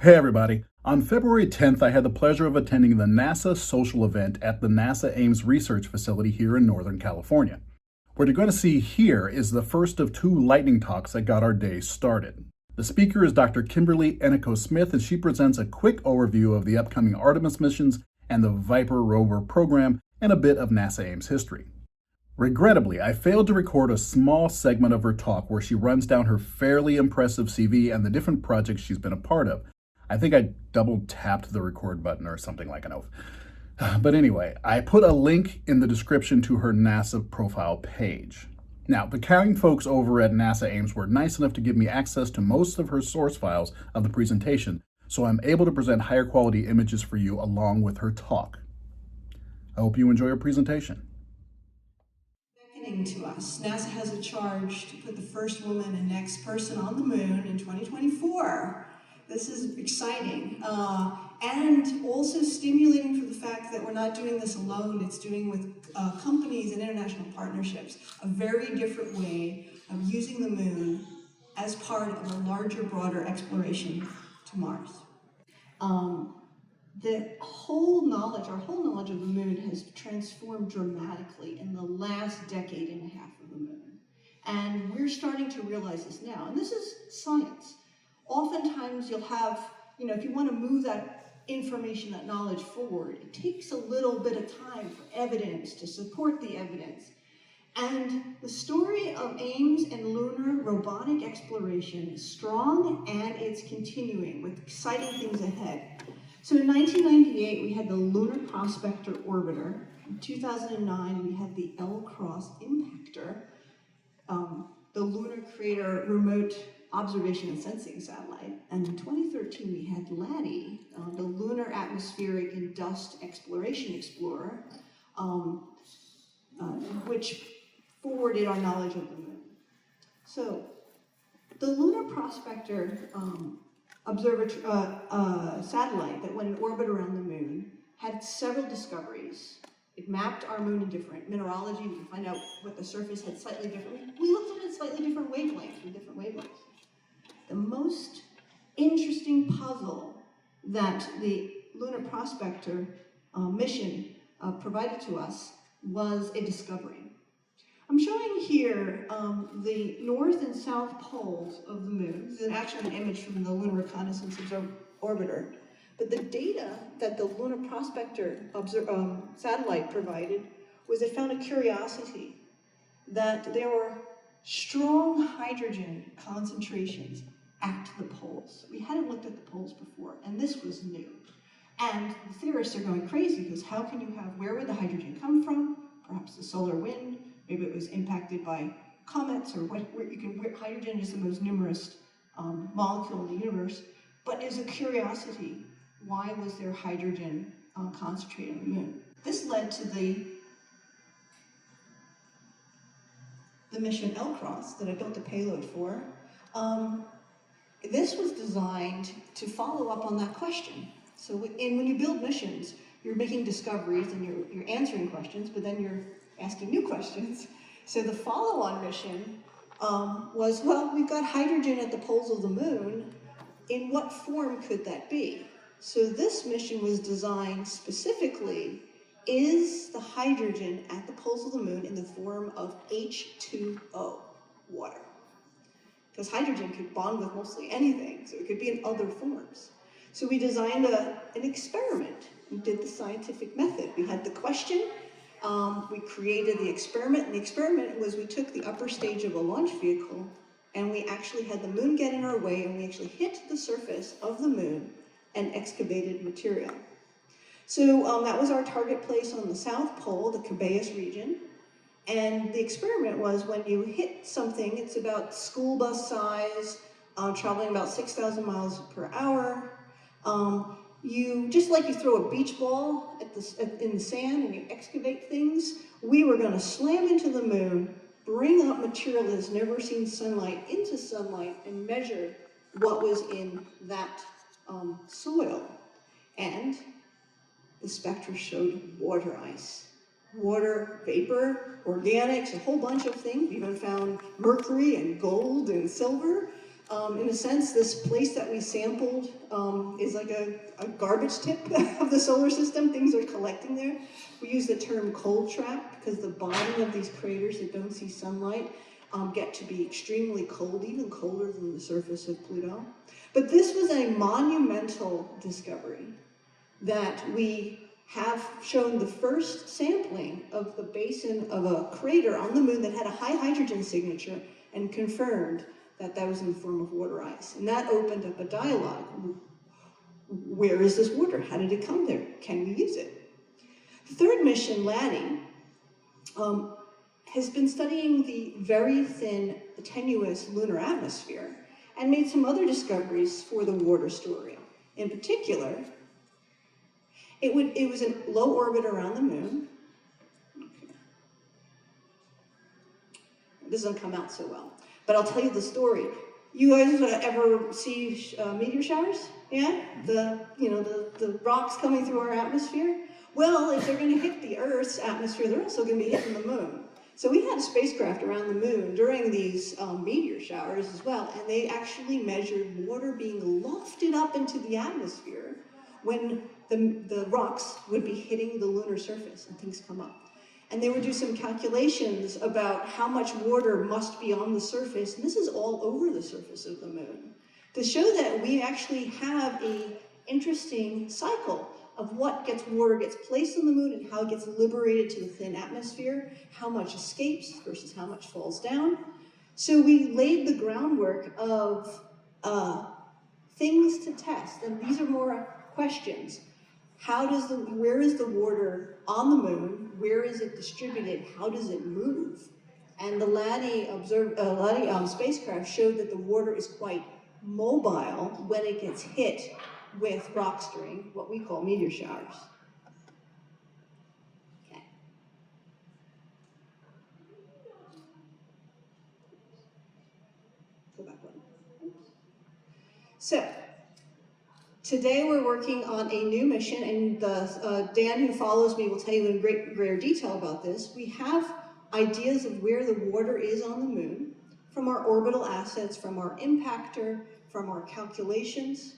Hey everybody. On February 10th, I had the pleasure of attending the NASA social event at the NASA Ames Research Facility here in Northern California. What you're going to see here is the first of two lightning talks that got our day started. The speaker is Dr. Kimberly Ennico Smith, and she presents a quick overview of the upcoming Artemis missions and the VIPER Rover program and a bit of NASA Ames history. Regrettably, I failed to record a small segment of her talk where she runs down her fairly impressive CV and the different projects she's been a part of. I think I double tapped the record button or something like an oath. But anyway, I put a link in the description to her NASA profile page. Now, the kind folks over at NASA Ames were nice enough to give me access to most of her source files of the presentation, so I'm able to present higher quality images for you along with her talk. I hope you enjoy her presentation. To us. NASA has a charge to put the first woman and next person on the moon in 2024. This is exciting and also stimulating for the fact that we're not doing this alone. It's doing with companies and international partnerships, a very different way of using the moon as part of a larger, broader exploration to Mars. Our whole knowledge of the moon has transformed dramatically in the last decade and a half of the moon. And we're starting to realize this now. And this is science. Oftentimes you'll have, if you want to move that information, that knowledge forward, it takes a little bit of time for evidence to support the evidence. And the story of Ames and lunar robotic exploration is strong, and it's continuing with exciting things ahead. So in 1998, we had the Lunar Prospector Orbiter. In 2009, we had the L-Cross Impactor, the Lunar Crater Remote Observation and Sensing Satellite. And in 2013, we had LADEE, the Lunar Atmospheric and Dust Exploration Explorer, which forwarded our knowledge of the moon. So the Lunar Prospector satellite that went in orbit around the moon had several discoveries. It mapped our moon in different mineralogy. We could find out what the surface had slightly different. We looked at it slightly different wavelengths from different wavelengths. The most interesting puzzle that the Lunar Prospector mission provided to us was a discovery. I'm showing here the north and south poles of the moon. This is actually an image from the Lunar Reconnaissance Orbiter. But the data that the Lunar Prospector satellite provided was it found a curiosity that there were strong hydrogen concentrations at the poles. We hadn't looked at the poles before, and this was new. And the theorists are going crazy because how can you have, where would the hydrogen come from? Perhaps the solar wind. Maybe it was impacted by comets, or hydrogen is the most numerous molecule in the universe, but is a curiosity. Why was there hydrogen concentrated on the moon? This led to the mission L-Cross that I built a payload for. This was designed to follow up on that question. So when you build missions, you're making discoveries and you're answering questions, but then you're asking new questions. So the follow-on mission was, well, we've got hydrogen at the poles of the moon. In what form could that be? So this mission was designed specifically, is the hydrogen at the poles of the moon in the form of H2O, water? Because hydrogen could bond with mostly anything, so it could be in other forms. So we designed an experiment. We did the scientific method. We had the question, we created the experiment, and the experiment was we took the upper stage of a launch vehicle and we actually had the moon get in our way, and we actually hit the surface of the moon and excavated material. So that was our target place on the South Pole, the Cabeus region. And the experiment was when you hit something, it's about school bus size, traveling about 6,000 miles per hour. Just like you throw a beach ball in the sand and you excavate things, we were going to slam into the moon, bring up material that has never seen sunlight into sunlight, and measure what was in that soil. And the spectra showed water ice. Water, vapor, organics, a whole bunch of things. We even found mercury and gold and silver. In a sense, this place that we sampled is like a garbage tip of the solar system. Things are collecting there. We use the term cold trap because the bottom of these craters that don't see sunlight get to be extremely cold, even colder than the surface of Pluto. But this was a monumental discovery that we have shown the first sampling of the basin of a crater on the moon that had a high hydrogen signature and confirmed that that was in the form of water ice. And that opened up a dialogue. Where is this water? How did it come there? Can we use it? The third mission, LADEE, has been studying the very thin, tenuous lunar atmosphere and made some other discoveries for the water story. In particular, it was in low orbit around the moon. This doesn't come out so well, but I'll tell you the story. You guys ever see meteor showers? Yeah, the rocks coming through our atmosphere. Well, if they're going to hit the Earth's atmosphere, they're also going to be hitting the moon. So we had a spacecraft around the moon during these meteor showers as well, and they actually measured water being lofted up into the atmosphere when the rocks would be hitting the lunar surface and things come up. And they would do some calculations about how much water must be on the surface, and this is all over the surface of the moon, to show that we actually have an interesting cycle of water gets placed on the moon and how it gets liberated to the thin atmosphere, how much escapes versus how much falls down. So we laid the groundwork of things to test, and these are more questions. Where is the water on the moon? Where is it distributed? How does it move? And the LADEE spacecraft showed that the water is quite mobile when it gets hit with rocks during what we call meteor showers. Okay. Go back one. Oops. So, today we're working on a new mission, and Dan, who follows me, will tell you in greater detail about this. We have ideas of where the water is on the moon from our orbital assets, from our impactor, from our calculations.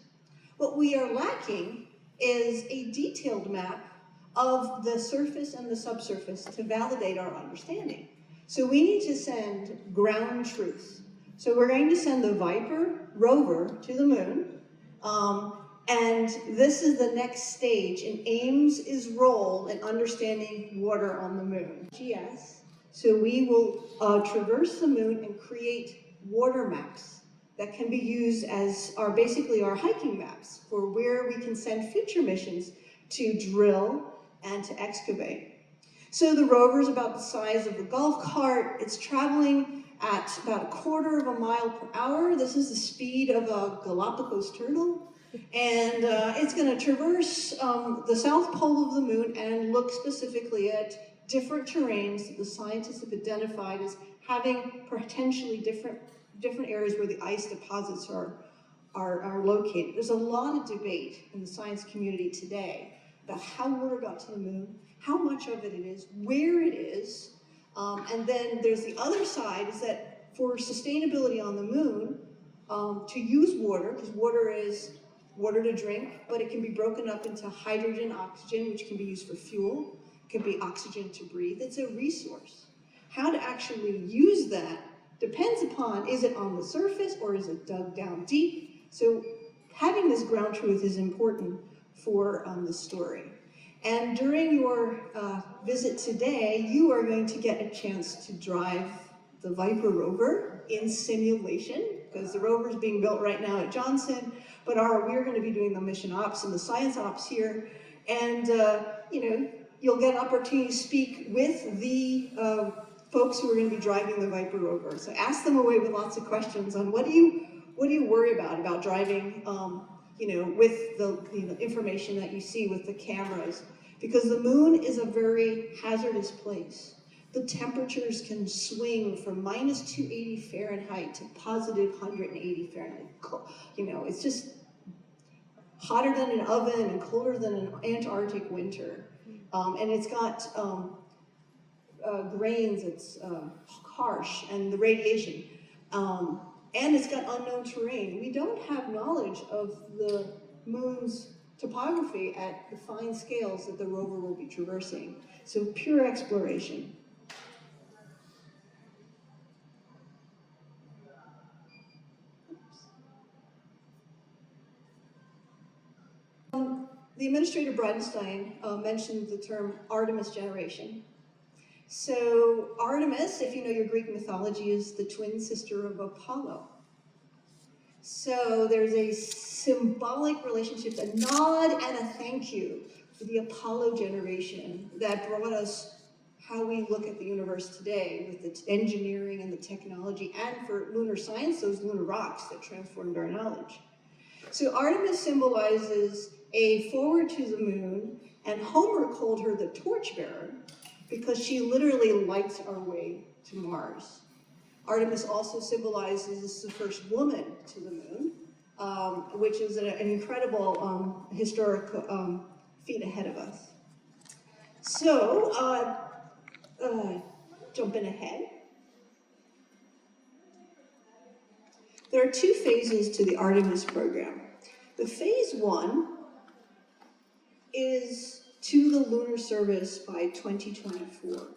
What we are lacking is a detailed map of the surface and the subsurface to validate our understanding. So we need to send ground truth. So we're going to send the VIPER rover to the moon, and this is the next stage in Ames' role in understanding water on the moon. GS. So we will traverse the moon and create water maps that can be used as basically our hiking maps for where we can send future missions to drill and to excavate. So the rover is about the size of a golf cart. It's traveling at about 1/4 mile per hour. This is the speed of a Galapagos turtle. And it's going to traverse the south pole of the moon and look specifically at different terrains that the scientists have identified as having potentially different areas where the ice deposits are located. There's a lot of debate in the science community today about how water got to the moon, how much of it is, where it is, and then there's the other side is that for sustainability on the moon, to use water, because water is water to drink, but it can be broken up into hydrogen, oxygen, which can be used for fuel, it can be oxygen to breathe. It's a resource. How to actually use that depends upon, is it on the surface or is it dug down deep? So having this ground truth is important for the story. And during your visit today, you are going to get a chance to drive the VIPER rover in simulation, because the rover is being built right now at Johnson, but we're going to be doing the mission ops and the science ops here. And you'll get an opportunity to speak with the folks who are going to be driving the VIPER rover. So ask them away with lots of questions on what do you worry about driving, with the information that you see with the cameras, because the moon is a very hazardous place. The temperatures can swing from -280 Fahrenheit to +180 Fahrenheit. It's just hotter than an oven and colder than an Antarctic winter. And it's got grains, it's harsh, and the radiation. and it's got unknown terrain. We don't have knowledge of the moon's topography at the fine scales that the rover will be traversing. So pure exploration. The Administrator Bridenstine mentioned the term Artemis generation. So Artemis, if you know your Greek mythology, is the twin sister of Apollo. So there's a symbolic relationship, a nod and a thank you for the Apollo generation that brought us how we look at the universe today with its engineering and the technology, and for lunar science, those lunar rocks that transformed our knowledge. So Artemis symbolizes a forward to the moon, and Homer called her the torchbearer because she literally lights our way to Mars. Artemis also symbolizes the first woman to the moon, which is an incredible historic feat ahead of us. So, jumping ahead, there are two phases to the Artemis program. The phase one is to the lunar surface by 2024.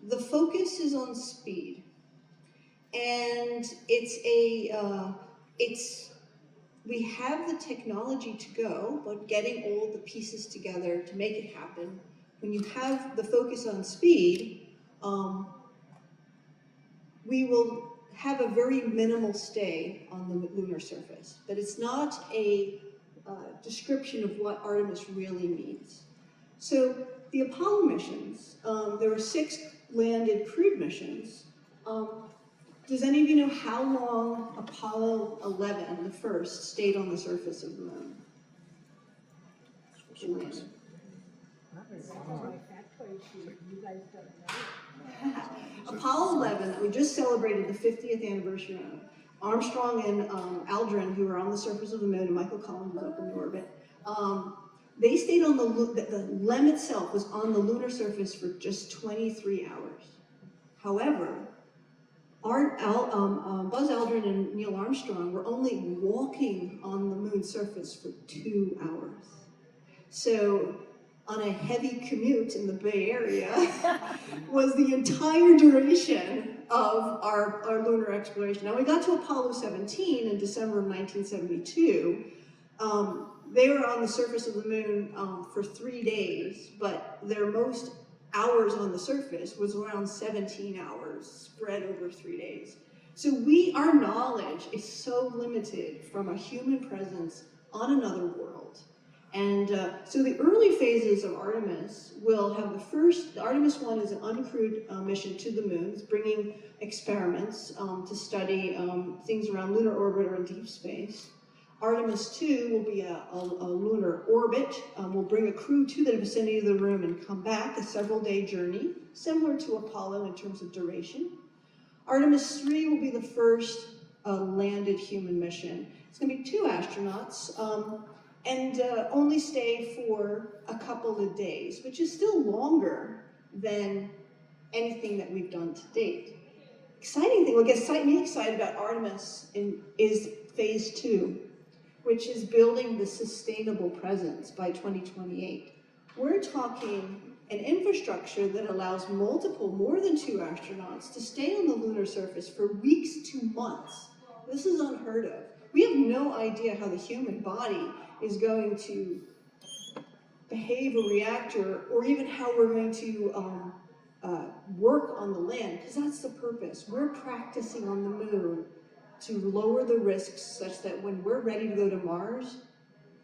The focus is on speed, and we have the technology to go, but getting all the pieces together to make it happen. When you have the focus on speed, we will have a very minimal stay on the lunar surface, but it's not a description of what Artemis really means. So the Apollo missions, there were 6 landed crewed missions. Does any of you know how long Apollo 11, the first, stayed on the surface of the moon? Apollo 11, we just celebrated the 50th anniversary of Armstrong and Aldrin, who were on the surface of the moon, and Michael Collins was up in orbit. They stayed on the LEM itself was on the lunar surface for just 23 hours. However, Buzz Aldrin and Neil Armstrong were only walking on the moon's surface for 2 hours. So on a heavy commute in the Bay Area was the entire duration of our lunar exploration. Now, we got to Apollo 17 in December of 1972. They were on the surface of the moon for 3 days, but their most hours on the surface was around 17 hours spread over 3 days. So our knowledge is so limited from a human presence on another world. And so the early phases of Artemis will have the Artemis 1 is an uncrewed mission to the moon. It's bringing experiments to study things around lunar orbit or in deep space. Artemis 2 will be a lunar orbit. We'll bring a crew to the vicinity of the room and come back, a several-day journey, similar to Apollo in terms of duration. Artemis 3 will be the first landed human mission. It's going to be 2 astronauts and only stay for a couple of days, which is still longer than anything that we've done to date. Exciting thing, what gets me excited about Artemis is phase 2. Which is building the sustainable presence by 2028. We're talking an infrastructure that allows more than 2 astronauts to stay on the lunar surface for weeks to months. This is unheard of. We have no idea how the human body is going to behave or react, or even how we're going to work on the land, because that's the purpose. We're practicing on the moon to lower the risks such that when we're ready to go to Mars,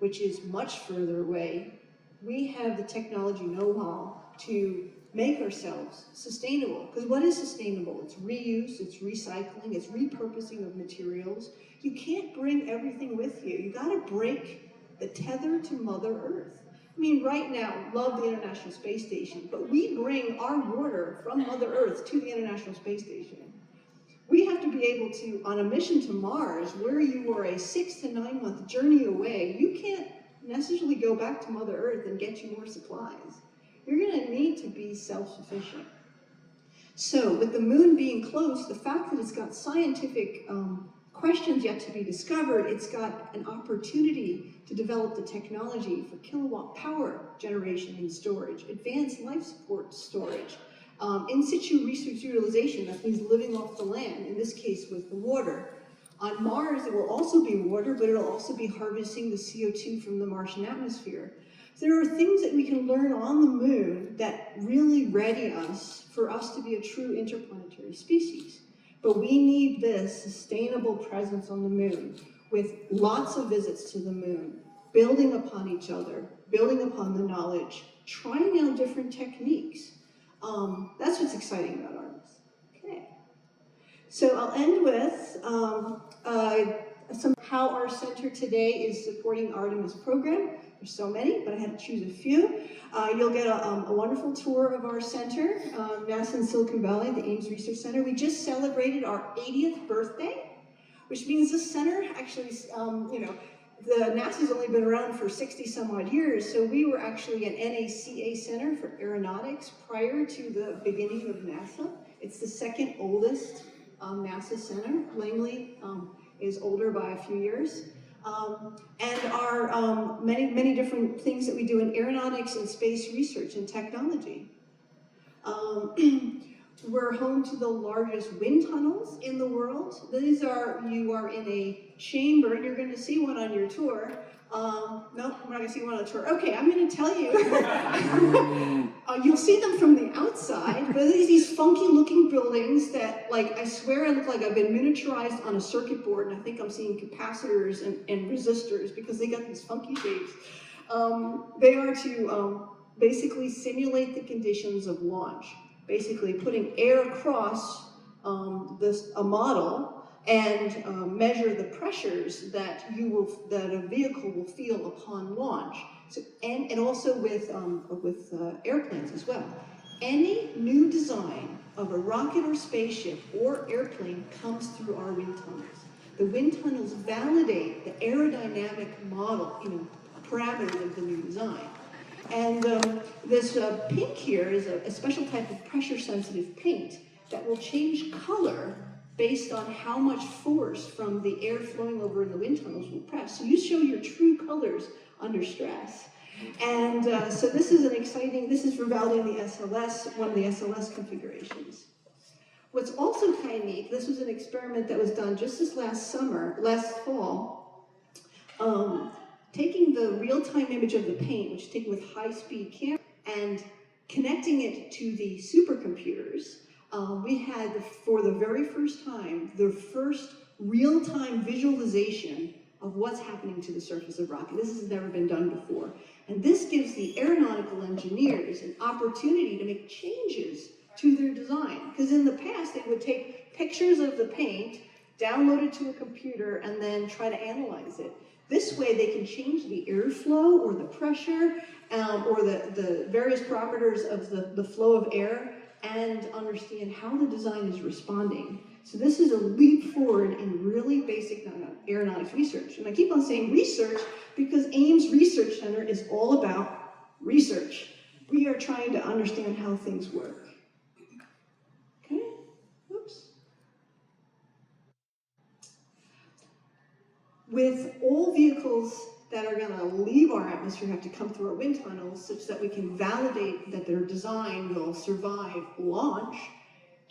which is much further away, we have the technology know-how to make ourselves sustainable. Because what is sustainable? It's reuse, it's recycling, it's repurposing of materials. You can't bring everything with you. You gotta break the tether to Mother Earth. I mean, right now, love the International Space Station, but we bring our water from Mother Earth to the International Space Station. We have to be able to, on a mission to Mars, where you were a 6 to 9 month journey away, you can't necessarily go back to Mother Earth and get you more supplies. You're gonna need to be self-sufficient. So with the moon being close, the fact that it's got scientific questions yet to be discovered, it's got an opportunity to develop the technology for kilowatt power generation and storage, advanced life support storage, in situ research utilization, that means living off the land, in this case with the water. On Mars, it will also be water, but it'll also be harvesting the CO2 from the Martian atmosphere. So there are things that we can learn on the moon that really ready us for us to be a true interplanetary species. But we need this sustainable presence on the moon with lots of visits to the moon, building upon each other, building upon the knowledge, trying out different techniques. That's what's exciting about Artemis. Okay. So I'll end with how our center today is supporting Artemis program. There's so many, but I had to choose a few. You'll get a wonderful tour of our center, NASA in Silicon Valley, the Ames Research Center. We just celebrated our 80th birthday, which means this center actually, the NASA's only been around for 60 some odd years, so we were actually an NACA Center for Aeronautics prior to the beginning of NASA. It's the second oldest NASA center. Langley is older by a few years. And our many different things that we do in aeronautics and space research and technology. We're home to the largest wind tunnels in the world. You are in a chamber, and you're going to see one on your tour. No, we're not going to see one on the tour. Okay, I'm going to tell you. You'll see them from the outside, but these funky looking buildings that, like, I swear I look like I've been miniaturized on a circuit board, and I think I'm seeing capacitors and resistors because they got these funky shapes. They are to basically simulate the conditions of launch. Basically putting air across a model and measure the pressures that a vehicle will feel upon launch. So, and also with airplanes as well. Any new design of a rocket or spaceship or airplane comes through our wind tunnels. The wind tunnels validate the aerodynamic model, parameters of the new design. And this pink here is a special type of pressure-sensitive paint that will change color based on how much force from the air flowing over in the wind tunnels will press. So you show your true colors under stress. And so this is this is for validating the SLS, one of the SLS configurations. What's also kind of neat, this was an experiment that was done just this last fall, taking the real-time image of the paint, which is taken with high-speed camera, and connecting it to the supercomputers. We had, for the very first time, the first real-time visualization of what's happening to the surface of rocket. This has never been done before. And this gives the aeronautical engineers an opportunity to make changes to their design. Because in the past, they would take pictures of the paint, download it to a computer, and then try to analyze it. This way, they can change the airflow or the pressure or the various parameters of the flow of air and understand how the design is responding. So this is a leap forward in really basic aeronautics research. And I keep on saying research because Ames Research Center is all about research. We are trying to understand how things work. Okay, oops. With all vehicles that are going to leave our atmosphere have to come through our wind tunnels such that we can validate that their design will survive launch,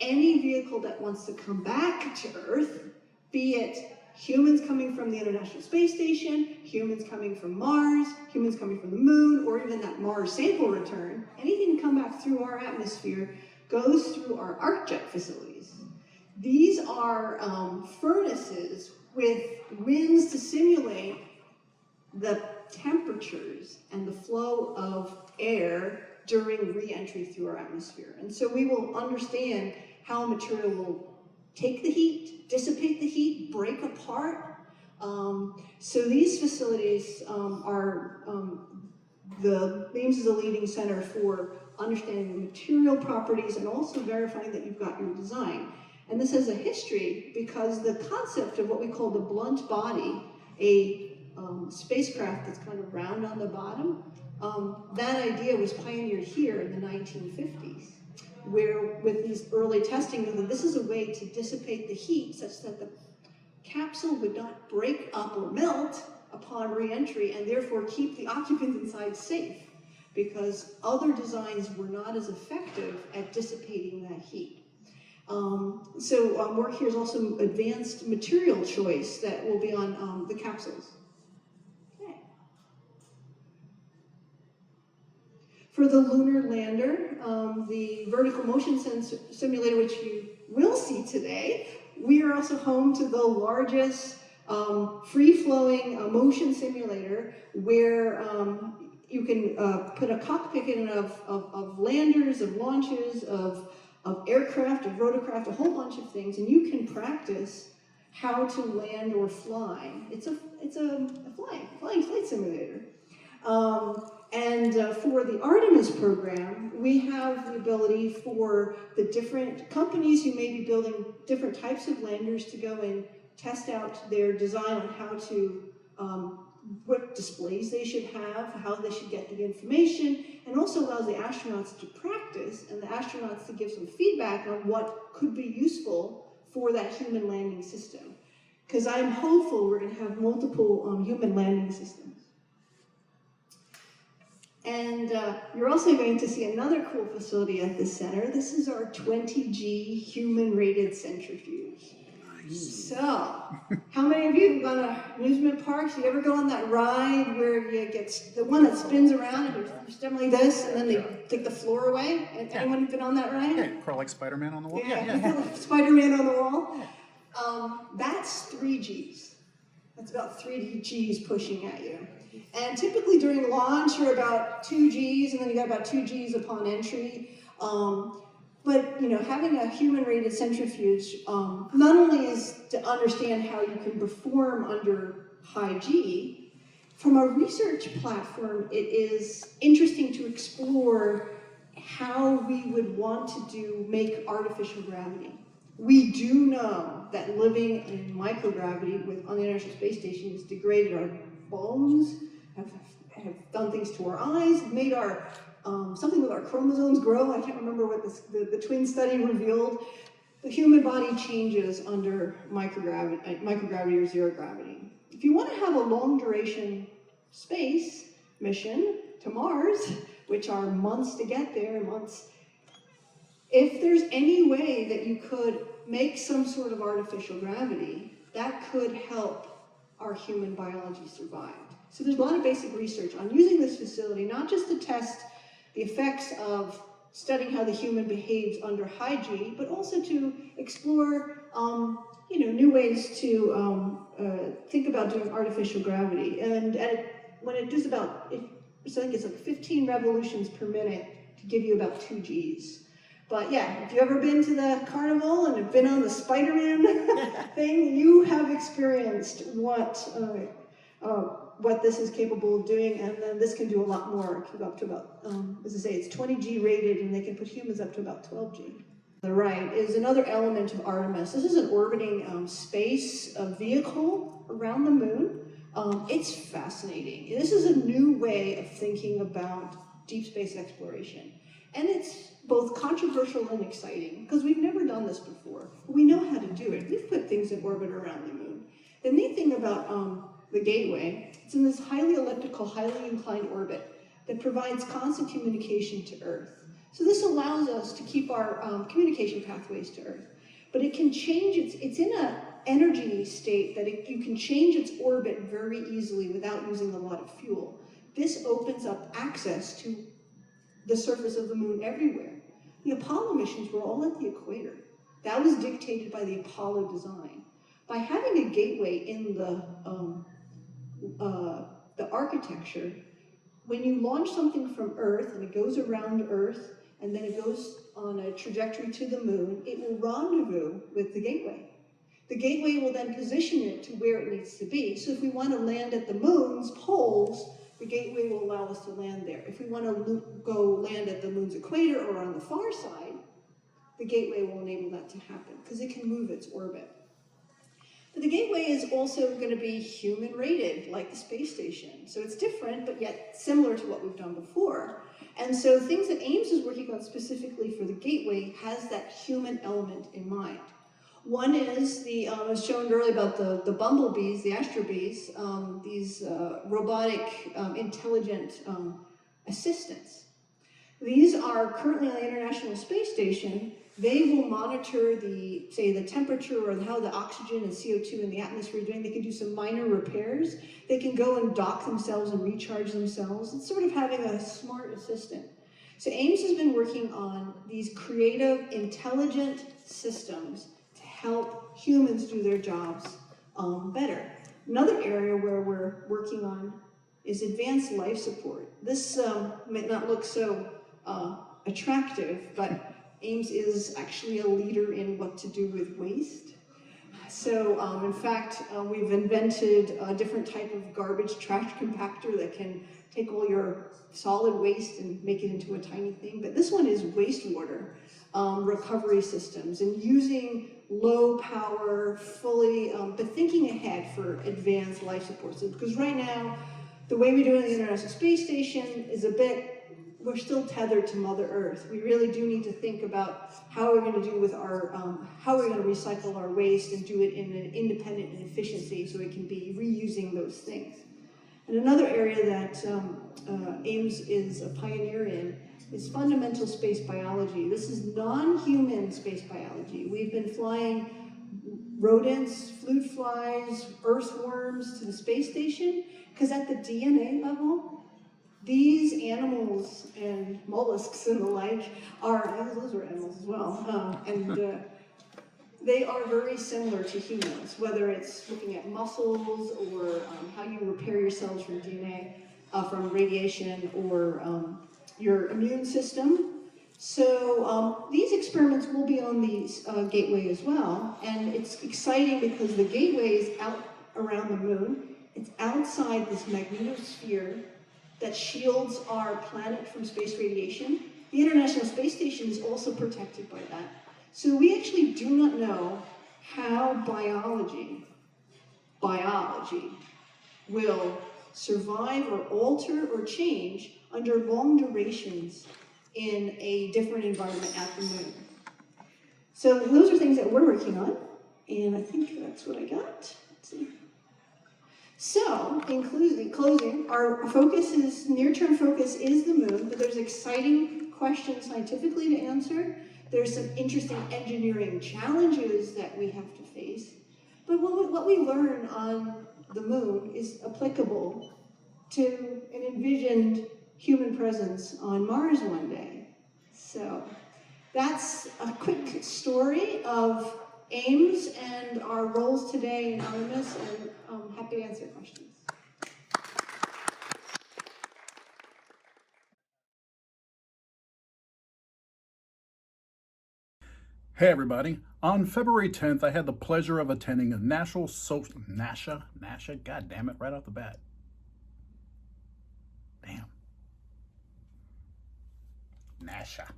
any vehicle that wants to come back to Earth, be it humans coming from the International Space Station, humans coming from Mars, humans coming from the Moon, or even that Mars sample return, anything to come back through our atmosphere goes through our ArcJet facilities. These are furnaces with winds to simulate the temperatures and the flow of air during re-entry through our atmosphere. And so we will understand how a material will take the heat, dissipate the heat, break apart. So these facilities the Ames is a leading center for understanding the material properties and also verifying that you've got your design. And this has a history because the concept of what we call the blunt body, a spacecraft that's kind of round on the bottom, that idea was pioneered here in the 1950s. where with these early testing, that this is a way to dissipate the heat such that the capsule would not break up or melt upon re-entry and therefore keep the occupants inside safe, because other designs were not as effective at dissipating that heat. Work here is also advanced material choice that will be on the capsules. Okay. For the lunar lander, the vertical motion simulator, which you will see today, we are also home to the largest free-flowing motion simulator where you can put a cockpit in of landers, of launches, of aircraft, of rotorcraft, a whole bunch of things, and you can practice how to land or fly. It's a flying flight simulator. For the Artemis program, we have the ability for the different companies who may be building different types of landers to go and test out their design on how to, what displays they should have, how they should get the information, and also allows the astronauts to practice and the astronauts to give some feedback on what could be useful for that human landing system. Because I'm hopeful we're going to have multiple human landing systems. And you're also going to see another cool facility at the center. This is our 20G human-rated centrifuge. Nice. So, how many of you have gone to amusement parks? You ever go on that ride where you get the one that spins around and you're standing like this, and then they take the floor away? Anyone been on that ride? Yeah, crawl like Spider-Man on the wall. Yeah. Spider-Man on the wall. Yeah. That's 3Gs. That's about 3Gs pushing at you. And typically during launch, you're about 2Gs, and then you got about 2Gs upon entry. But having a human-rated centrifuge not only is to understand how you can perform under high G, from a research platform, it is interesting to explore how we would want to make artificial gravity. We do know that living in microgravity on the International Space Station has degraded our bones, have done things to our eyes, made our something with our chromosomes grow. I can't remember what the twin study revealed. The human body changes under microgravity or zero gravity. If you want to have a long duration space mission to Mars, which are months to get there, if there's any way that you could make some sort of artificial gravity, that could help our human biology survive. So there's a lot of basic research on using this facility, not just to test the effects of studying how the human behaves under high G, but also to explore new ways to think about doing artificial gravity. And when it does I think it's like 15 revolutions per minute to give you about 2 Gs. But yeah, if you've ever been to the carnival and have been on the Spider-Man thing, you have experienced what this is capable of doing, and then this can do a lot more. It can go up to about, as I say, it's 20G rated, and they can put humans up to about 12G. The right is another element of Artemis. This is an orbiting space vehicle around the moon. It's fascinating. This is a new way of thinking about deep space exploration. And it's both controversial and exciting, because we've never done this before. We know how to do it. We've put things in orbit around the moon. The neat thing about the Gateway, it's in this highly elliptical, highly inclined orbit that provides constant communication to Earth. So this allows us to keep our communication pathways to Earth. But it can change, it's in an energy state that you can change its orbit very easily without using a lot of fuel. This opens up access to the surface of the moon everywhere. The Apollo missions were all at the equator. That was dictated by the Apollo design. By having a gateway in the architecture, when you launch something from Earth and it goes around Earth and then it goes on a trajectory to the moon, it will rendezvous with the gateway. The gateway will then position it to where it needs to be. So if we want to land at the moon's poles, the gateway will allow us to land there. If we want to go land at the moon's equator or on the far side, the gateway will enable that to happen because it can move its orbit. But the gateway is also going to be human rated, like the space station. So it's different, but yet similar to what we've done before. And so things that Ames is working on specifically for the gateway has that human element in mind. One is I was showing earlier about the bumblebees, the astrobees, these robotic, intelligent assistants. These are currently on the International Space Station. They will monitor the temperature or how the oxygen and CO2 in the atmosphere are doing. They can do some minor repairs. They can go and dock themselves and recharge themselves. It's sort of having a smart assistant. So Ames has been working on these creative, intelligent systems to help humans do their jobs better. Another area where we're working on is advanced life support. This might not look so attractive, but Ames is actually a leader in what to do with waste. So in fact, we've invented a different type of garbage trash compactor that can take all your solid waste and make it into a tiny thing. But this one is wastewater recovery systems and using low power, fully, but thinking ahead for advanced life support systems. Because right now, the way we do it in the International Space Station is we're still tethered to Mother Earth. We really do need to think about how we're going to do with how we're going to recycle our waste and do it in an independent and efficiency so it can be reusing those things. And another area that Ames is a pioneer in is fundamental space biology. This is non-human space biology. We've been flying rodents, fruit flies, earthworms to the space station because at the DNA level, these animals and mollusks and the like those are animals as well, they are very similar to humans, whether it's looking at muscles or how you repair yourselves from DNA, from radiation, or your immune system. So these experiments will be on the Gateway as well, and it's exciting because the Gateway is out around the moon. It's outside this magnetosphere that shields our planet from space radiation. The International Space Station is also protected by that. So we actually do not know how biology will survive or alter or change under long durations in a different environment at the moon. So those are things that we're working on, and I think that's what I got. Let's see. So, in closing, our near-term focus is the moon, but there's exciting questions scientifically to answer. There's some interesting engineering challenges that we have to face. But what we learn on the moon is applicable to an envisioned human presence on Mars one day. So, that's a quick story of Ames and our roles today in Artemis, and I'm happy to answer questions. Hey everybody, on February 10th I had the pleasure of attending a NASA, god damn it, right off the bat. Damn. NASA.